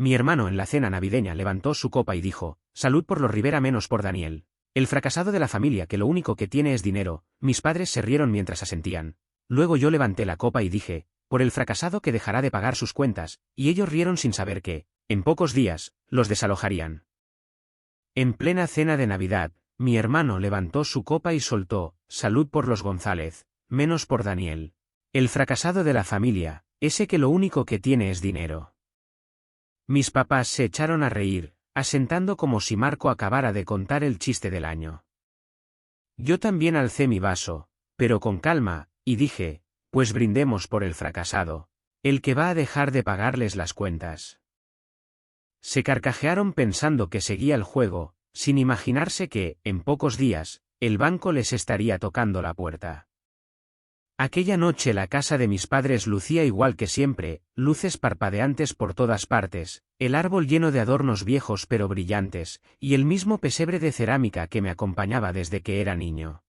Mi hermano en la cena navideña levantó su copa y dijo, salud por los Rivera menos por Daniel, el fracasado de la familia que lo único que tiene es dinero. Mis padres se rieron mientras asentían. Luego yo levanté la copa y dije, por el fracasado que dejará de pagar sus cuentas, y ellos rieron sin saber que, en pocos días, los desalojarían. En plena cena de Navidad, mi hermano levantó su copa y soltó, salud por los González, menos por Daniel, el fracasado de la familia, ese que lo único que tiene es dinero. Mis papás se echaron a reír, asentando como si Marco acabara de contar el chiste del año. Yo también alcé mi vaso, pero con calma, y dije, pues brindemos por el fracasado, el que va a dejar de pagarles las cuentas. Se carcajearon pensando que seguía el juego, sin imaginarse que, en pocos días, el banco les estaría tocando la puerta. Aquella noche la casa de mis padres lucía igual que siempre, luces parpadeantes por todas partes, el árbol lleno de adornos viejos pero brillantes, y el mismo pesebre de cerámica que me acompañaba desde que era niño.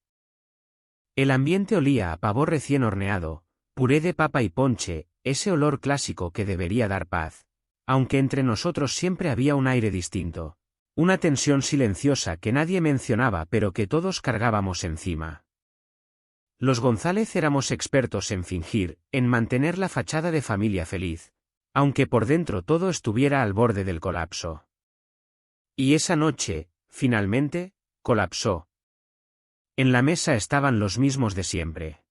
El ambiente olía a pavo recién horneado, puré de papa y ponche, ese olor clásico que debería dar paz, aunque entre nosotros siempre había un aire distinto, una tensión silenciosa que nadie mencionaba pero que todos cargábamos encima. Los González éramos expertos en fingir, en mantener la fachada de familia feliz, aunque por dentro todo estuviera al borde del colapso. Y esa noche, finalmente, colapsó. En la mesa estaban los mismos de siempre.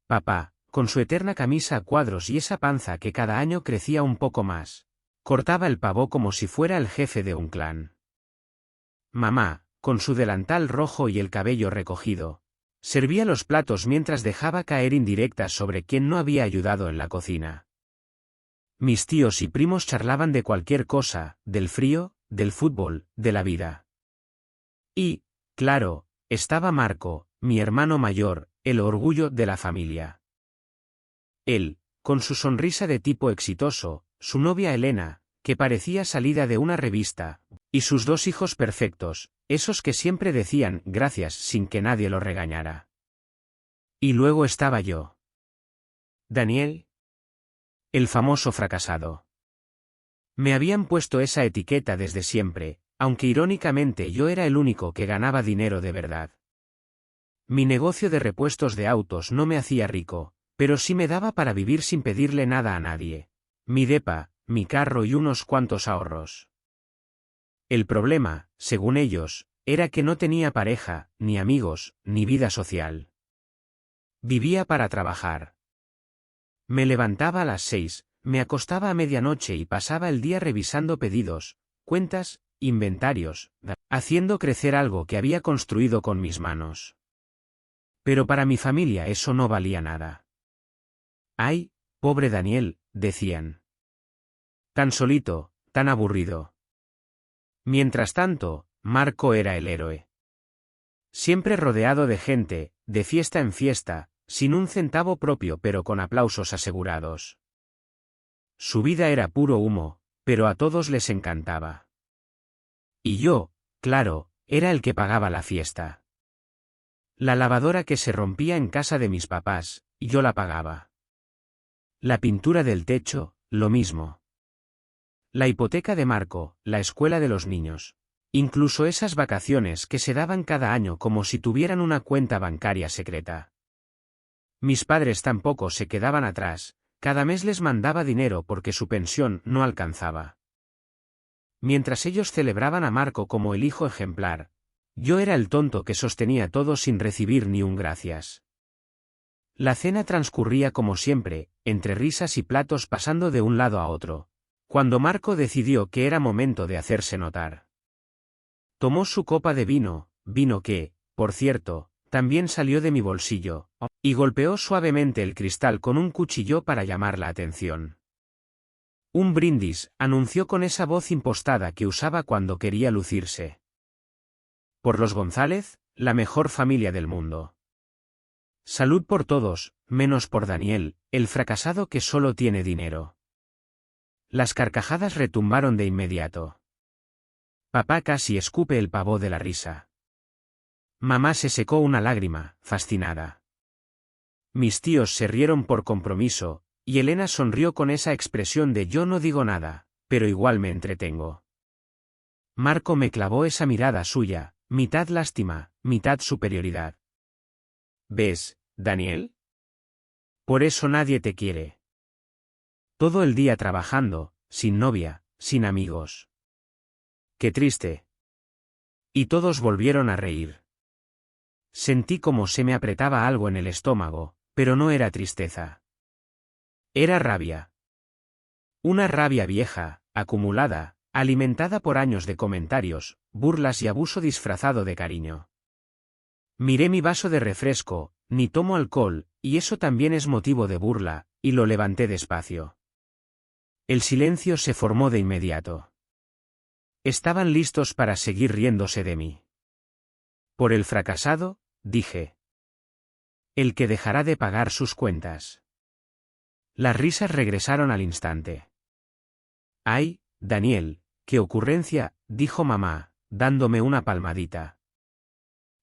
Papá, con su eterna camisa a cuadros y esa panza que cada año crecía un poco más, cortaba el pavo como si fuera el jefe de un clan. Mamá, con su delantal rojo y el cabello recogido, servía los platos mientras dejaba caer indirectas sobre quién no había ayudado en la cocina. Mis tíos y primos charlaban de cualquier cosa, del frío, del fútbol, de la vida. Y, claro, estaba Marco, mi hermano mayor, el orgullo de la familia. Él, con su sonrisa de tipo exitoso, su novia Elena, que parecía salida de una revista, y sus dos hijos perfectos, esos que siempre decían gracias sin que nadie los regañara. Y luego estaba yo. Daniel, el famoso fracasado. Me habían puesto esa etiqueta desde siempre, aunque irónicamente yo era el único que ganaba dinero de verdad. Mi negocio de repuestos de autos no me hacía rico, pero sí me daba para vivir sin pedirle nada a nadie. Mi depa, mi carro y unos cuantos ahorros. El problema, según ellos, era que no tenía pareja, ni amigos, ni vida social. Vivía para trabajar. Me levantaba a las 6, me acostaba a medianoche y pasaba el día revisando pedidos, cuentas, inventarios, haciendo crecer algo que había construido con mis manos. Pero para mi familia eso no valía nada. ¡Ay, pobre Daniel!, decían. Tan solito, tan aburrido. Mientras tanto, Marco era el héroe. Siempre rodeado de gente, de fiesta en fiesta, sin un centavo propio pero con aplausos asegurados. Su vida era puro humo, pero a todos les encantaba. Y yo, claro, era el que pagaba la fiesta. La lavadora que se rompía en casa de mis papás, yo la pagaba. La pintura del techo, lo mismo. La hipoteca de Marco, la escuela de los niños. Incluso esas vacaciones que se daban cada año como si tuvieran una cuenta bancaria secreta. Mis padres tampoco se quedaban atrás, cada mes les mandaba dinero porque su pensión no alcanzaba. Mientras ellos celebraban a Marco como el hijo ejemplar, yo era el tonto que sostenía todo sin recibir ni un gracias. La cena transcurría como siempre, entre risas y platos pasando de un lado a otro, cuando Marco decidió que era momento de hacerse notar. Tomó su copa de vino, vino que, por cierto, también salió de mi bolsillo, y golpeó suavemente el cristal con un cuchillo para llamar la atención. Un brindis, anunció con esa voz impostada que usaba cuando quería lucirse. Por los González, la mejor familia del mundo. Salud por todos, menos por Daniel, el fracasado que solo tiene dinero. Las carcajadas retumbaron de inmediato. Papá casi escupe el pavo de la risa. Mamá se secó una lágrima, fascinada. Mis tíos se rieron por compromiso, y Elena sonrió con esa expresión de yo no digo nada, pero igual me entretengo. Marco me clavó esa mirada suya, mitad lástima, mitad superioridad. ¿Ves, Daniel? Por eso nadie te quiere. Todo el día trabajando, sin novia, sin amigos. Qué triste. Y todos volvieron a reír. Sentí como se me apretaba algo en el estómago, pero no era tristeza. Era rabia. Una rabia vieja, acumulada, alimentada por años de comentarios, burlas y abuso disfrazado de cariño. Miré mi vaso de refresco, ni tomo alcohol, y eso también es motivo de burla, y lo levanté despacio. El silencio se formó de inmediato. Estaban listos para seguir riéndose de mí. Por el fracasado, dije. El que dejará de pagar sus cuentas. Las risas regresaron al instante. ¡Ay, Daniel, qué ocurrencia!, dijo mamá, dándome una palmadita.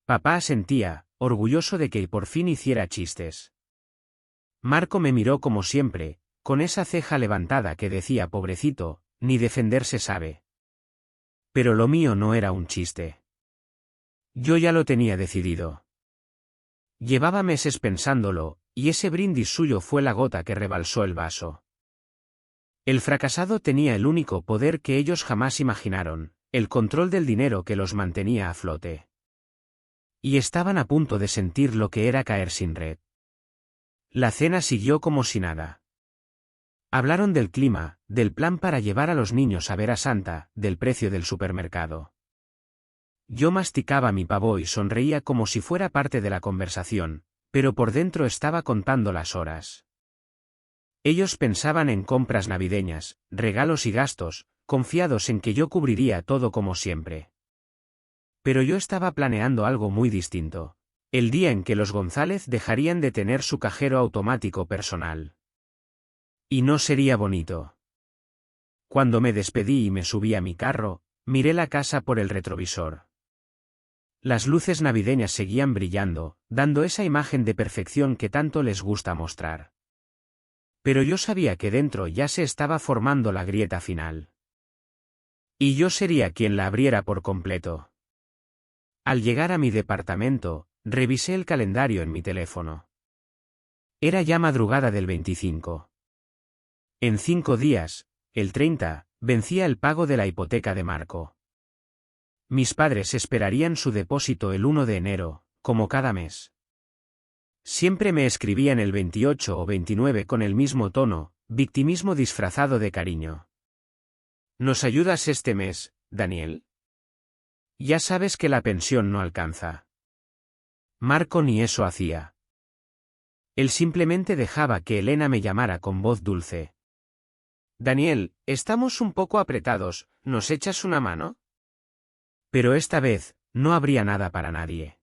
Papá asentía, orgulloso de que por fin hiciera chistes. Marco me miró como siempre, con esa ceja levantada que decía pobrecito, ni defenderse sabe. Pero lo mío no era un chiste. Yo ya lo tenía decidido. Llevaba meses pensándolo, y ese brindis suyo fue la gota que rebalsó el vaso. El fracasado tenía el único poder que ellos jamás imaginaron, el control del dinero que los mantenía a flote. Y estaban a punto de sentir lo que era caer sin red. La cena siguió como si nada. Hablaron del clima, del plan para llevar a los niños a ver a Santa, del precio del supermercado. Yo masticaba mi pavo y sonreía como si fuera parte de la conversación, pero por dentro estaba contando las horas. Ellos pensaban en compras navideñas, regalos y gastos, confiados en que yo cubriría todo como siempre. Pero yo estaba planeando algo muy distinto. El día en que los González dejarían de tener su cajero automático personal. Y no sería bonito. Cuando me despedí y me subí a mi carro, miré la casa por el retrovisor. Las luces navideñas seguían brillando, dando esa imagen de perfección que tanto les gusta mostrar. Pero yo sabía que dentro ya se estaba formando la grieta final. Y yo sería quien la abriera por completo. Al llegar a mi departamento, revisé el calendario en mi teléfono. Era ya madrugada del 25. En 5 días, el 30, vencía el pago de la hipoteca de Marco. Mis padres esperarían su depósito el 1 de enero, como cada mes. Siempre me escribían el 28 o 29 con el mismo tono, victimismo disfrazado de cariño. ¿Nos ayudas este mes, Daniel? Ya sabes que la pensión no alcanza. Marco ni eso hacía. Él simplemente dejaba que Elena me llamara con voz dulce. Daniel, estamos un poco apretados, ¿nos echas una mano? Pero esta vez, no habría nada para nadie.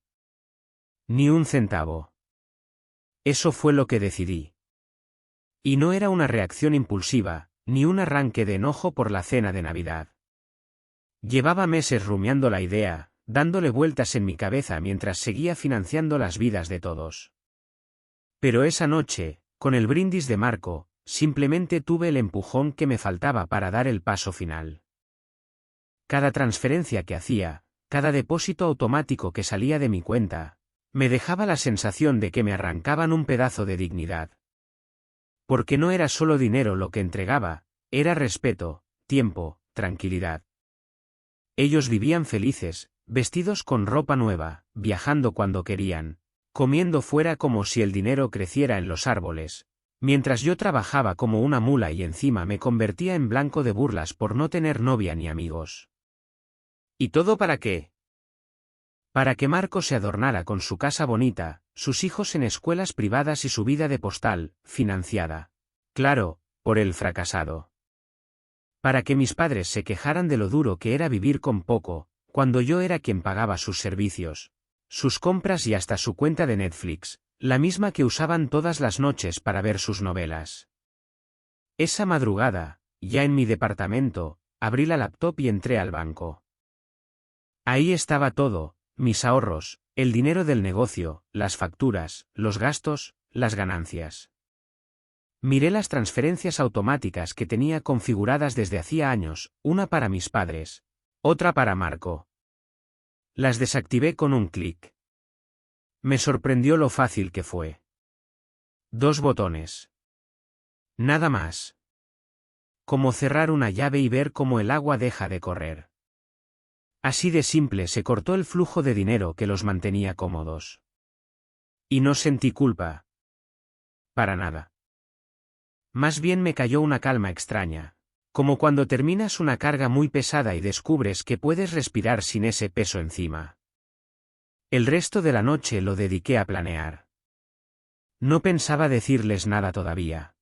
Ni un centavo. Eso fue lo que decidí. Y no era una reacción impulsiva, ni un arranque de enojo por la cena de Navidad. Llevaba meses rumiando la idea, dándole vueltas en mi cabeza mientras seguía financiando las vidas de todos. Pero esa noche, con el brindis de Marco, simplemente tuve el empujón que me faltaba para dar el paso final. Cada transferencia que hacía, cada depósito automático que salía de mi cuenta, me dejaba la sensación de que me arrancaban un pedazo de dignidad. Porque no era solo dinero lo que entregaba, era respeto, tiempo, tranquilidad. Ellos vivían felices, vestidos con ropa nueva, viajando cuando querían, comiendo fuera como si el dinero creciera en los árboles, mientras yo trabajaba como una mula y encima me convertía en blanco de burlas por no tener novia ni amigos. ¿Y todo para qué? Para que Marco se adornara con su casa bonita, sus hijos en escuelas privadas y su vida de postal, financiada. Claro, por el fracasado. Para que mis padres se quejaran de lo duro que era vivir con poco, cuando yo era quien pagaba sus servicios, sus compras y hasta su cuenta de Netflix, la misma que usaban todas las noches para ver sus novelas. Esa madrugada, ya en mi departamento, abrí la laptop y entré al banco. Ahí estaba todo, mis ahorros, el dinero del negocio, las facturas, los gastos, las ganancias. Miré las transferencias automáticas que tenía configuradas desde hacía años, una para mis padres, otra para Marco. Las desactivé con un clic. Me sorprendió lo fácil que fue. 2 botones. Nada más. Como cerrar una llave y ver cómo el agua deja de correr. Así de simple se cortó el flujo de dinero que los mantenía cómodos. Y no sentí culpa. Para nada. Más bien me cayó una calma extraña, como cuando terminas una carga muy pesada y descubres que puedes respirar sin ese peso encima. El resto de la noche lo dediqué a planear. No pensaba decirles nada todavía.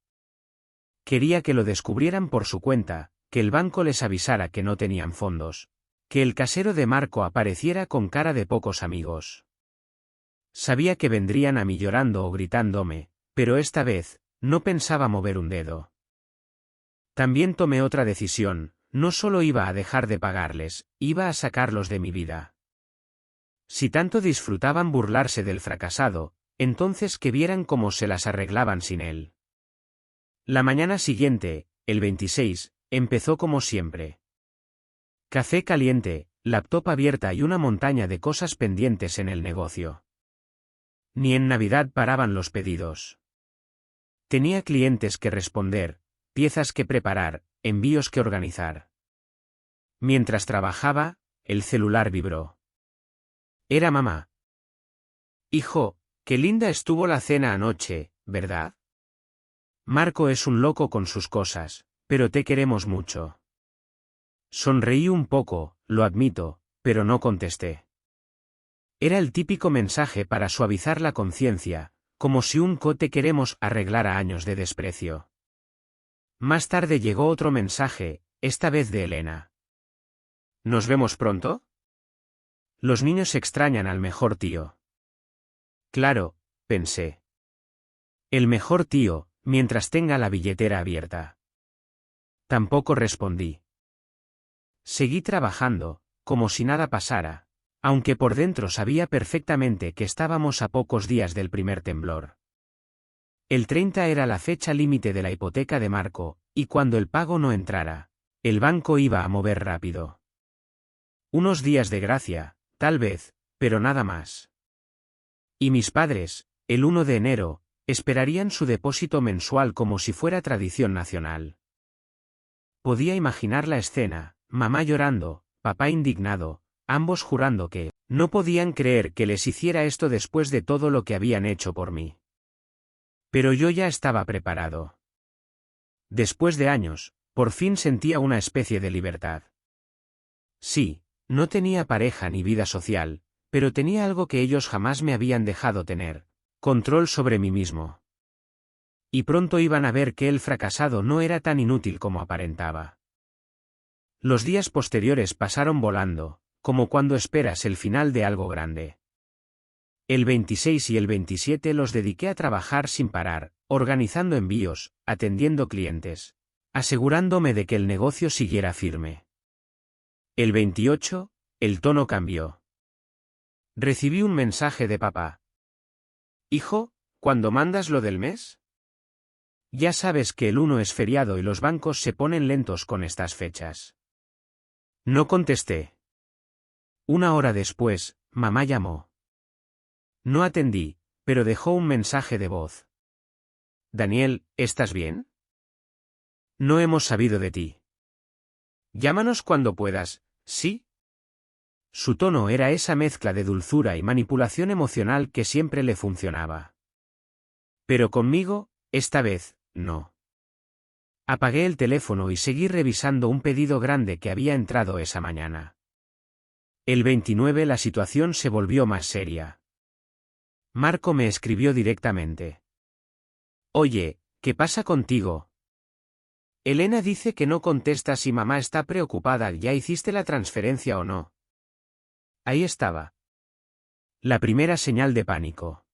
Quería que lo descubrieran por su cuenta, que el banco les avisara que no tenían fondos, que el casero de Marco apareciera con cara de pocos amigos. Sabía que vendrían a mí llorando o gritándome, pero esta vez, no pensaba mover un dedo. También tomé otra decisión, no solo iba a dejar de pagarles, iba a sacarlos de mi vida. Si tanto disfrutaban burlarse del fracasado, entonces que vieran cómo se las arreglaban sin él. La mañana siguiente, el 26, empezó como siempre. Café caliente, laptop abierta y una montaña de cosas pendientes en el negocio. Ni en Navidad paraban los pedidos. Tenía clientes que responder, piezas que preparar, envíos que organizar. Mientras trabajaba, el celular vibró. Era mamá. Hijo, qué linda estuvo la cena anoche, ¿verdad? Marco es un loco con sus cosas, pero te queremos mucho. Sonreí un poco, lo admito, pero no contesté. Era el típico mensaje para suavizar la conciencia, como si un te queremos arreglara años de desprecio. Más tarde llegó otro mensaje, esta vez de Elena. ¿Nos vemos pronto? Los niños extrañan al mejor tío. Claro, pensé. El mejor tío, mientras tenga la billetera abierta. Tampoco respondí. Seguí trabajando, como si nada pasara, aunque por dentro sabía perfectamente que estábamos a pocos días del primer temblor. El 30 era la fecha límite de la hipoteca de Marco, y cuando el pago no entrara, el banco iba a mover rápido. Unos días de gracia, tal vez, pero nada más. Y mis padres, el 1 de enero, esperarían su depósito mensual como si fuera tradición nacional. Podía imaginar la escena, mamá llorando, papá indignado, ambos jurando que no podían creer que les hiciera esto después de todo lo que habían hecho por mí. Pero yo ya estaba preparado. Después de años, por fin sentía una especie de libertad. Sí, no tenía pareja ni vida social, pero tenía algo que ellos jamás me habían dejado tener: control sobre mí mismo. Y pronto iban a ver que el fracasado no era tan inútil como aparentaba. Los días posteriores pasaron volando, como cuando esperas el final de algo grande. El 26 y el 27 los dediqué a trabajar sin parar, organizando envíos, atendiendo clientes, asegurándome de que el negocio siguiera firme. El 28, el tono cambió. Recibí un mensaje de papá. Hijo, ¿cuándo mandas lo del mes? Ya sabes que el 1 es feriado y los bancos se ponen lentos con estas fechas. No contesté. Una hora después, mamá llamó. No atendí, pero dejó un mensaje de voz. Daniel, ¿estás bien? No hemos sabido de ti. Llámanos cuando puedas, ¿sí? Su tono era esa mezcla de dulzura y manipulación emocional que siempre le funcionaba. Pero conmigo, esta vez, no. Apagué el teléfono y seguí revisando un pedido grande que había entrado esa mañana. El 29 la situación se volvió más seria. Marco me escribió directamente. Oye, ¿qué pasa contigo? Elena dice que no contestas y mamá está preocupada. ¿Ya hiciste la transferencia o no? Ahí estaba. La primera señal de pánico.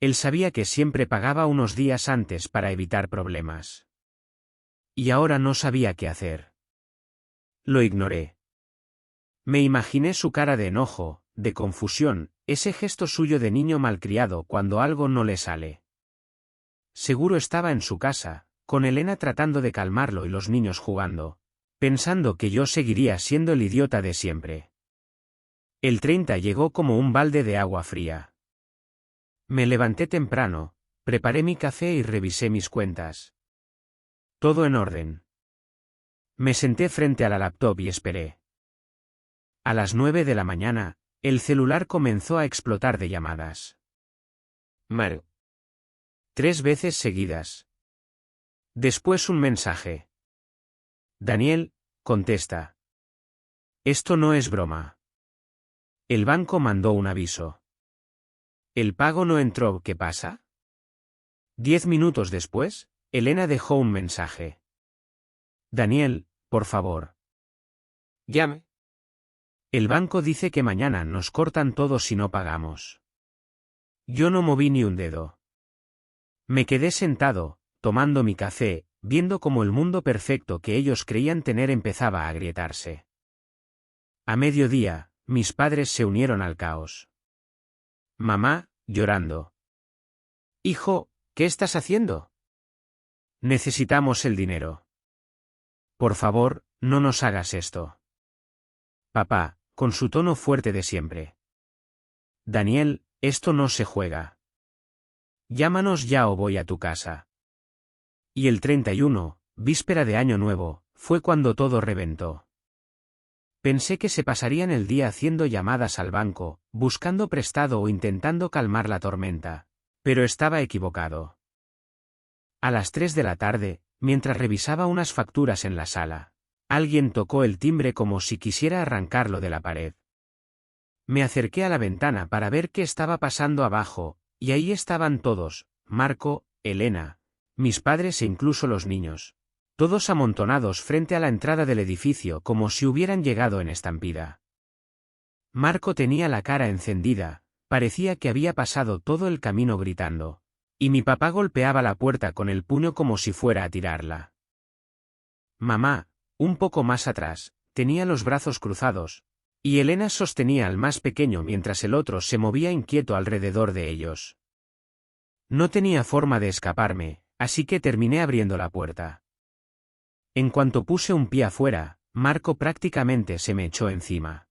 Él sabía que siempre pagaba unos días antes para evitar problemas. Y ahora no sabía qué hacer. Lo ignoré. Me imaginé su cara de enojo, de confusión, ese gesto suyo de niño malcriado cuando algo no le sale. Seguro estaba en su casa, con Elena tratando de calmarlo y los niños jugando, pensando que yo seguiría siendo el idiota de siempre. El 30 llegó como un balde de agua fría. Me levanté temprano, preparé mi café y revisé mis cuentas. Todo en orden. Me senté frente a la laptop y esperé. A las 9 de la mañana, el celular comenzó a explotar de llamadas. Mar. 3 veces seguidas. Después un mensaje. Daniel, contesta. Esto no es broma. El banco mandó un aviso. El pago no entró, ¿qué pasa? 10 minutos después, Elena dejó un mensaje. Daniel, por favor. Llame. El banco dice que mañana nos cortan todo si no pagamos. Yo no moví ni un dedo. Me quedé sentado, tomando mi café, viendo cómo el mundo perfecto que ellos creían tener empezaba a agrietarse. A mediodía, mis padres se unieron al caos. Mamá, llorando. Hijo, ¿qué estás haciendo? Necesitamos el dinero. Por favor, no nos hagas esto. Papá, con su tono fuerte de siempre. Daniel, esto no se juega. Llámanos ya o voy a tu casa. Y el 31, víspera de Año Nuevo, fue cuando todo reventó. Pensé que se pasarían el día haciendo llamadas al banco, buscando prestado o intentando calmar la tormenta, pero estaba equivocado. A las 3 de la tarde, mientras revisaba unas facturas en la sala, alguien tocó el timbre como si quisiera arrancarlo de la pared. Me acerqué a la ventana para ver qué estaba pasando abajo, y ahí estaban todos, Marco, Elena, mis padres e incluso los niños, todos amontonados frente a la entrada del edificio como si hubieran llegado en estampida. Marco tenía la cara encendida, parecía que había pasado todo el camino gritando, y mi papá golpeaba la puerta con el puño como si fuera a tirarla. Mamá, un poco más atrás, tenía los brazos cruzados, y Elena sostenía al más pequeño mientras el otro se movía inquieto alrededor de ellos. No tenía forma de escaparme, así que terminé abriendo la puerta. En cuanto puse un pie afuera, Marco prácticamente se me echó encima.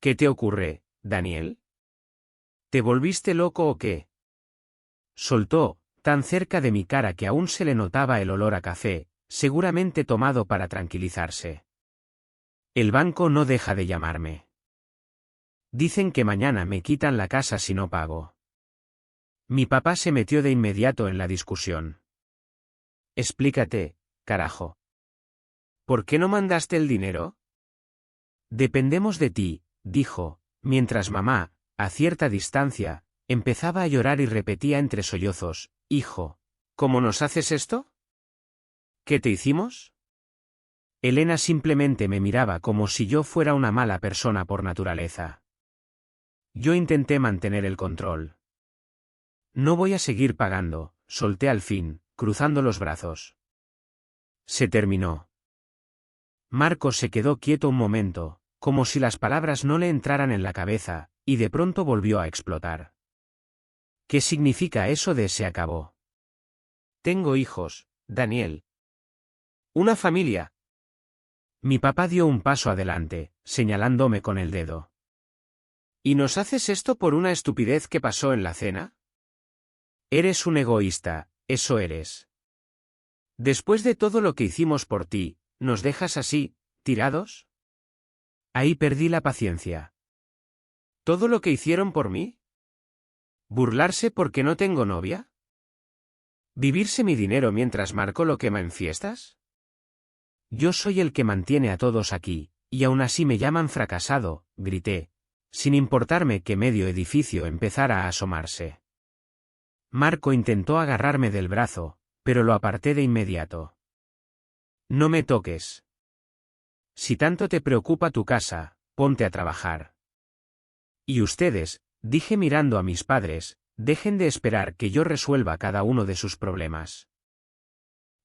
¿Qué te ocurre, Daniel? ¿Te volviste loco o qué? Soltó, tan cerca de mi cara que aún se le notaba el olor a café, seguramente tomado para tranquilizarse. El banco no deja de llamarme. Dicen que mañana me quitan la casa si no pago. Mi papá se metió de inmediato en la discusión. Explícate, carajo. ¿Por qué no mandaste el dinero? Dependemos de ti, dijo, mientras mamá, a cierta distancia, empezaba a llorar y repetía entre sollozos, hijo, ¿cómo nos haces esto? ¿Qué te hicimos? Elena simplemente me miraba como si yo fuera una mala persona por naturaleza. Yo intenté mantener el control. No voy a seguir pagando, solté al fin, cruzando los brazos. Se terminó. Marco se quedó quieto un momento, como si las palabras no le entraran en la cabeza, y de pronto volvió a explotar. ¿Qué significa eso de se acabó? Tengo hijos, Daniel. Una familia. Mi papá dio un paso adelante, señalándome con el dedo. ¿Y nos haces esto por una estupidez que pasó en la cena? Eres un egoísta, eso eres. Después de todo lo que hicimos por ti, ¿nos dejas así, tirados? Ahí perdí la paciencia. ¿Todo lo que hicieron por mí? ¿Burlarse porque no tengo novia? ¿Vivirse mi dinero mientras Marco lo quema en fiestas? Yo soy el que mantiene a todos aquí, y aún así me llaman fracasado, grité, sin importarme que medio edificio empezara a asomarse. Marco intentó agarrarme del brazo, pero lo aparté de inmediato. No me toques. Si tanto te preocupa tu casa, ponte a trabajar. Y ustedes, dije mirando a mis padres, dejen de esperar que yo resuelva cada uno de sus problemas.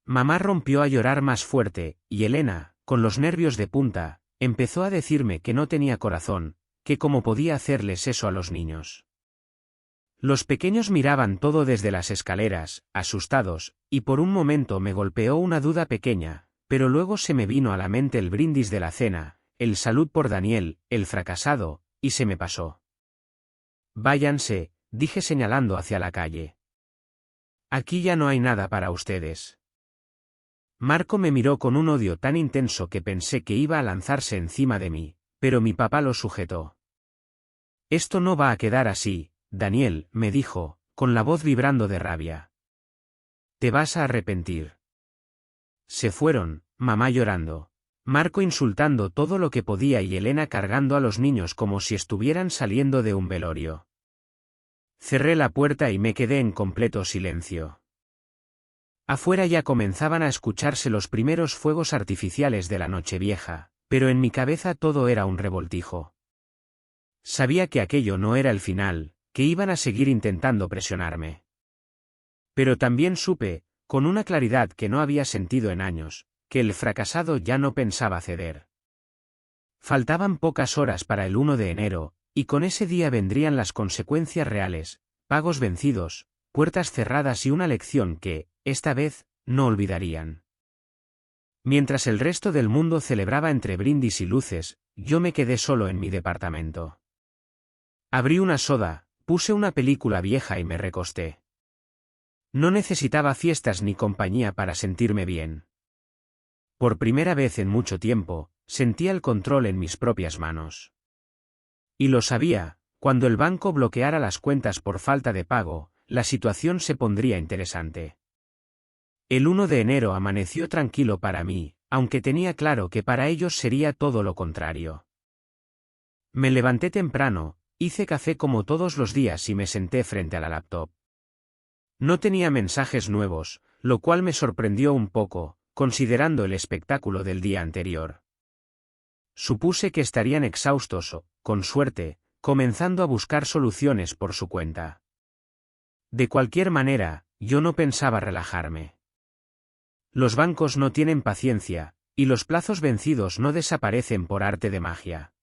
Mamá rompió a llorar más fuerte, y Elena, con los nervios de punta, empezó a decirme que no tenía corazón, que cómo podía hacerles eso a los niños. Los pequeños miraban todo desde las escaleras, asustados, y por un momento me golpeó una duda pequeña, pero luego se me vino a la mente el brindis de la cena, el salud por Daniel, el fracasado, y se me pasó. Váyanse, dije señalando hacia la calle. Aquí ya no hay nada para ustedes. Marco me miró con un odio tan intenso que pensé que iba a lanzarse encima de mí, pero mi papá lo sujetó. Esto no va a quedar así, Daniel, me dijo, con la voz vibrando de rabia. Te vas a arrepentir. Se fueron, mamá llorando, Marco insultando todo lo que podía y Elena cargando a los niños como si estuvieran saliendo de un velorio. Cerré la puerta y me quedé en completo silencio. Afuera ya comenzaban a escucharse los primeros fuegos artificiales de la Nochevieja, pero en mi cabeza todo era un revoltijo. Sabía que aquello no era el final, que iban a seguir intentando presionarme. Pero también supe, con una claridad que no había sentido en años, que el fracasado ya no pensaba ceder. Faltaban pocas horas para el 1 de enero, y con ese día vendrían las consecuencias reales, pagos vencidos, puertas cerradas y una lección que, esta vez, no olvidarían. Mientras el resto del mundo celebraba entre brindis y luces, yo me quedé solo en mi departamento. Abrí una soda, puse una película vieja y me recosté. No necesitaba fiestas ni compañía para sentirme bien. Por primera vez en mucho tiempo, sentía el control en mis propias manos. Y lo sabía, cuando el banco bloqueara las cuentas por falta de pago, la situación se pondría interesante. El 1 de enero amaneció tranquilo para mí, aunque tenía claro que para ellos sería todo lo contrario. Me levanté temprano, hice café como todos los días y me senté frente a la laptop. No tenía mensajes nuevos, lo cual me sorprendió un poco, considerando el espectáculo del día anterior. Supuse que estarían exhaustos o, con suerte, comenzando a buscar soluciones por su cuenta. De cualquier manera, yo no pensaba relajarme. Los bancos no tienen paciencia, y los plazos vencidos no desaparecen por arte de magia.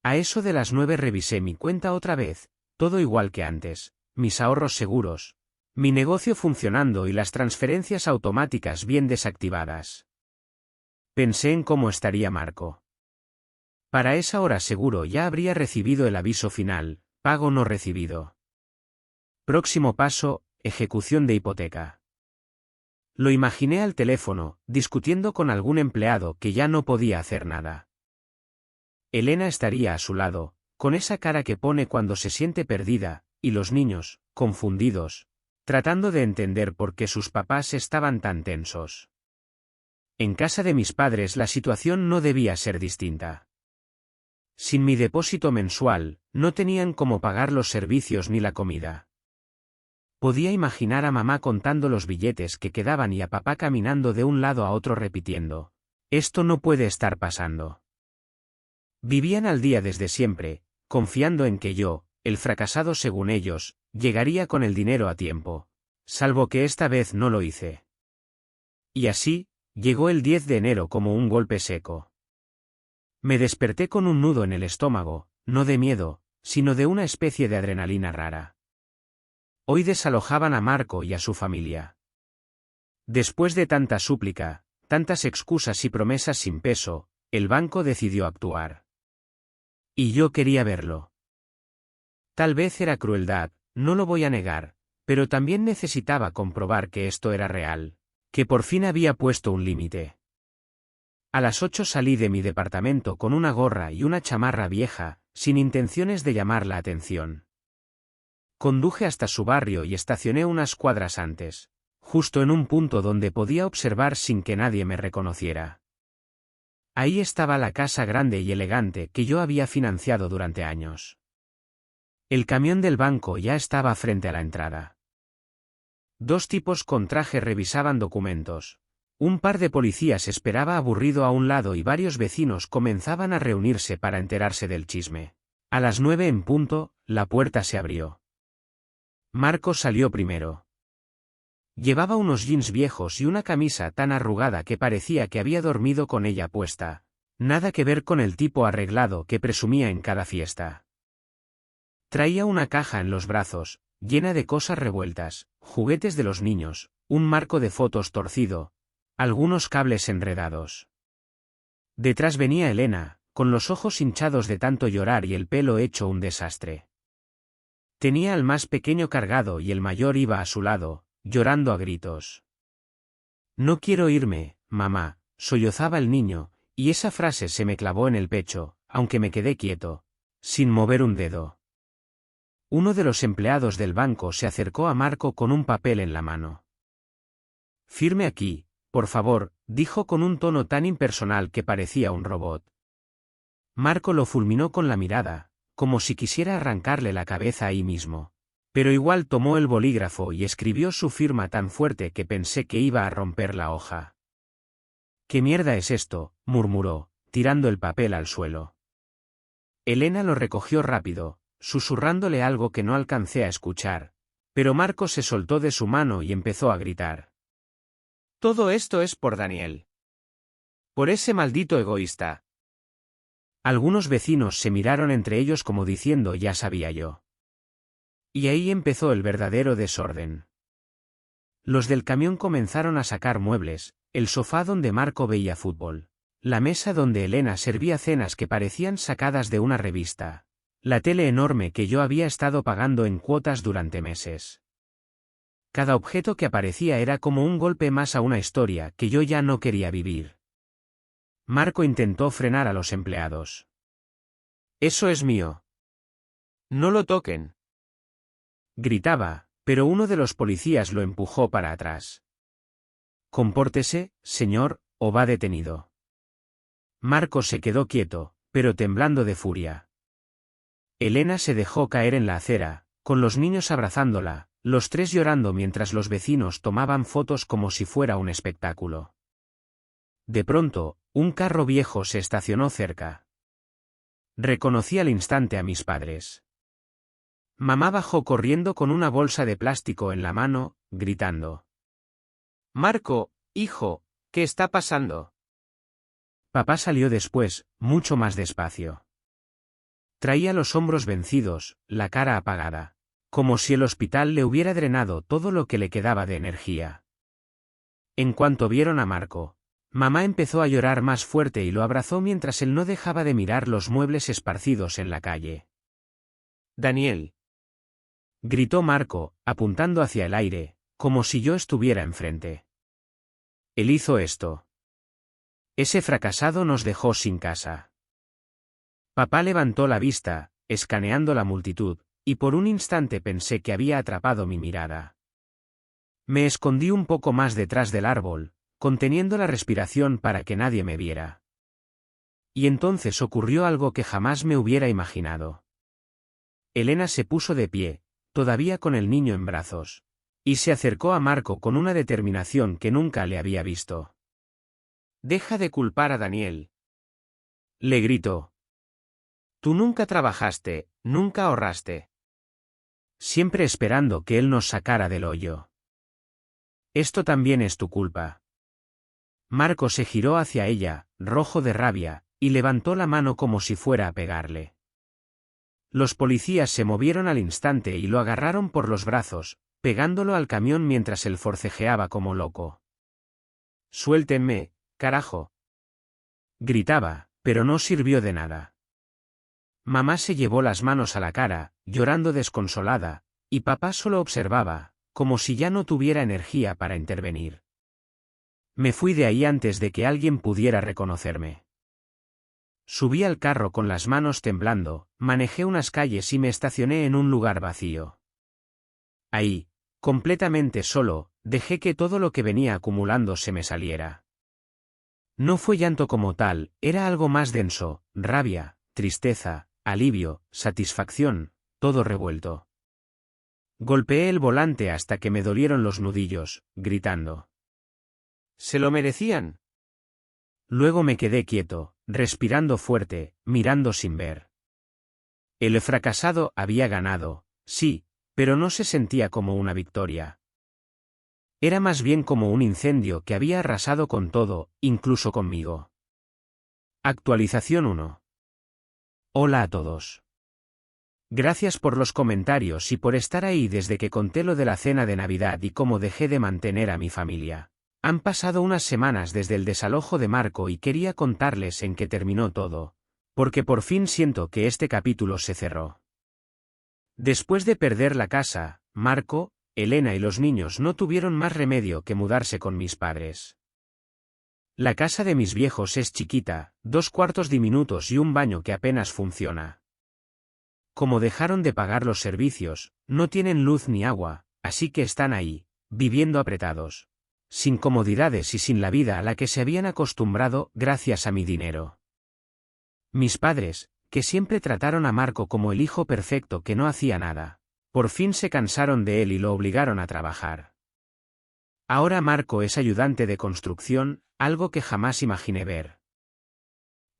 A eso de las 9 revisé mi cuenta otra vez, todo igual que antes, mis ahorros seguros, mi negocio funcionando y las transferencias automáticas bien desactivadas. Pensé en cómo estaría Marco. Para esa hora seguro ya habría recibido el aviso final, pago no recibido. Próximo paso, ejecución de hipoteca. Lo imaginé al teléfono, discutiendo con algún empleado que ya no podía hacer nada. Elena estaría a su lado, con esa cara que pone cuando se siente perdida, y los niños, confundidos, tratando de entender por qué sus papás estaban tan tensos. En casa de mis padres la situación no debía ser distinta. Sin mi depósito mensual, no tenían cómo pagar los servicios ni la comida. Podía imaginar a mamá contando los billetes que quedaban y a papá caminando de un lado a otro repitiendo: «Esto no puede estar pasando». Vivían al día desde siempre, confiando en que yo, el fracasado según ellos, llegaría con el dinero a tiempo, salvo que esta vez no lo hice. Y así, llegó el 10 de enero como un golpe seco. Me desperté con un nudo en el estómago, no de miedo, sino de una especie de adrenalina rara. Hoy desalojaban a Marco y a su familia. Después de tanta súplica, tantas excusas y promesas sin peso, el banco decidió actuar. Y yo quería verlo. Tal vez era crueldad, no lo voy a negar, pero también necesitaba comprobar que esto era real, que por fin había puesto un límite. A las 8 salí de mi departamento con una gorra y una chamarra vieja, sin intenciones de llamar la atención. Conduje hasta su barrio y estacioné unas cuadras antes, justo en un punto donde podía observar sin que nadie me reconociera. Ahí estaba la casa grande y elegante que yo había financiado durante años. El camión del banco ya estaba frente a la entrada. 2 tipos con traje revisaban documentos. Un par de policías esperaba aburrido a un lado y varios vecinos comenzaban a reunirse para enterarse del chisme. A las 9 en punto, la puerta se abrió. Marco salió primero. Llevaba unos jeans viejos y una camisa tan arrugada que parecía que había dormido con ella puesta. Nada que ver con el tipo arreglado que presumía en cada fiesta. Traía una caja en los brazos, llena de cosas revueltas, juguetes de los niños, un marco de fotos torcido, algunos cables enredados. Detrás venía Elena, con los ojos hinchados de tanto llorar y el pelo hecho un desastre. Tenía al más pequeño cargado y el mayor iba a su lado, llorando a gritos. No quiero irme, mamá, sollozaba el niño, y esa frase se me clavó en el pecho, aunque me quedé quieto, sin mover un dedo. Uno de los empleados del banco se acercó a Marco con un papel en la mano. Firme aquí, por favor, dijo con un tono tan impersonal que parecía un robot. Marco lo fulminó con la mirada, como si quisiera arrancarle la cabeza ahí mismo. Pero igual tomó el bolígrafo y escribió su firma tan fuerte que pensé que iba a romper la hoja. ¿Qué mierda es esto?, murmuró, tirando el papel al suelo. Elena lo recogió rápido, susurrándole algo que no alcancé a escuchar, pero Marco se soltó de su mano y empezó a gritar. Todo esto es por Daniel. Por ese maldito egoísta. Algunos vecinos se miraron entre ellos como diciendo ya sabía yo. Y ahí empezó el verdadero desorden. Los del camión comenzaron a sacar muebles, el sofá donde Marco veía fútbol, la mesa donde Elena servía cenas que parecían sacadas de una revista, la tele enorme que yo había estado pagando en cuotas durante meses. Cada objeto que aparecía era como un golpe más a una historia que yo ya no quería vivir. Marco intentó frenar a los empleados. Eso es mío. No lo toquen. Gritaba, pero uno de los policías lo empujó para atrás. Compórtese, señor, o va detenido. Marco se quedó quieto, pero temblando de furia. Elena se dejó caer en la acera, con los niños abrazándola, los tres llorando mientras los vecinos tomaban fotos como si fuera un espectáculo. De pronto, un carro viejo se estacionó cerca. Reconocí al instante a mis padres. Mamá bajó corriendo con una bolsa de plástico en la mano, gritando. Marco, hijo, ¿qué está pasando? Papá salió después, mucho más despacio. Traía los hombros vencidos, la cara apagada, como si el hospital le hubiera drenado todo lo que le quedaba de energía. En cuanto vieron a Marco, mamá empezó a llorar más fuerte y lo abrazó mientras él no dejaba de mirar los muebles esparcidos en la calle. Daniel. Gritó Marco, apuntando hacia el aire, como si yo estuviera enfrente. Él hizo esto. Ese fracasado nos dejó sin casa. Papá levantó la vista, escaneando la multitud, y por un instante pensé que había atrapado mi mirada. Me escondí un poco más detrás del árbol, conteniendo la respiración para que nadie me viera. Y entonces ocurrió algo que jamás me hubiera imaginado. Elena se puso de pie, todavía con el niño en brazos, y se acercó a Marco con una determinación que nunca le había visto. «Deja de culpar a Daniel», le gritó. «Tú nunca trabajaste, nunca ahorraste. Siempre esperando que él nos sacara del hoyo. Esto también es tu culpa». Marco se giró hacia ella, rojo de rabia, y levantó la mano como si fuera a pegarle. Los policías se movieron al instante y lo agarraron por los brazos, pegándolo al camión mientras él forcejeaba como loco. «Suéltenme, carajo», gritaba, pero no sirvió de nada. Mamá se llevó las manos a la cara, llorando desconsolada, y papá solo observaba, como si ya no tuviera energía para intervenir. Me fui de ahí antes de que alguien pudiera reconocerme. Subí al carro con las manos temblando, manejé unas calles y me estacioné en un lugar vacío. Ahí, completamente solo, dejé que todo lo que venía acumulando se me saliera. No fue llanto como tal, era algo más denso, rabia, tristeza, alivio, satisfacción, todo revuelto. Golpeé el volante hasta que me dolieron los nudillos, gritando. «¿Se lo merecían?» Luego me quedé quieto, respirando fuerte, mirando sin ver. El fracasado había ganado, sí, pero no se sentía como una victoria. Era más bien como un incendio que había arrasado con todo, incluso conmigo. Actualización 1. Hola a todos. Gracias por los comentarios y por estar ahí desde que conté lo de la cena de Navidad y cómo dejé de mantener a mi familia. Han pasado unas semanas desde el desalojo de Marco y quería contarles en qué terminó todo, porque por fin siento que este capítulo se cerró. Después de perder la casa, Marco, Elena y los niños no tuvieron más remedio que mudarse con mis padres. La casa de mis viejos es chiquita, 2 cuartos diminutos y un baño que apenas funciona. Como dejaron de pagar los servicios, no tienen luz ni agua, así que están ahí, viviendo apretados, sin comodidades y sin la vida a la que se habían acostumbrado gracias a mi dinero. Mis padres, que siempre trataron a Marco como el hijo perfecto que no hacía nada, por fin se cansaron de él y lo obligaron a trabajar. Ahora Marco es ayudante de construcción, algo que jamás imaginé ver.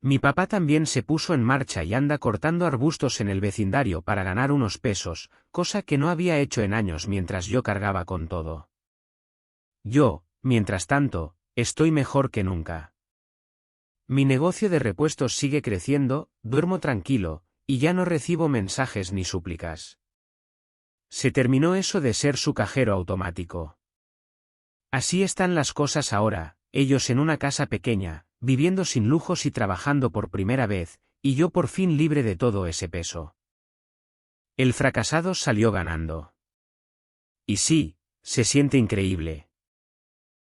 Mi papá también se puso en marcha y anda cortando arbustos en el vecindario para ganar unos pesos, cosa que no había hecho en años mientras yo cargaba con todo. Yo, mientras tanto, estoy mejor que nunca. Mi negocio de repuestos sigue creciendo, duermo tranquilo, y ya no recibo mensajes ni súplicas. Se terminó eso de ser su cajero automático. Así están las cosas ahora, ellos en una casa pequeña, viviendo sin lujos y trabajando por primera vez, y yo por fin libre de todo ese peso. El fracasado salió ganando. Y sí, se siente increíble.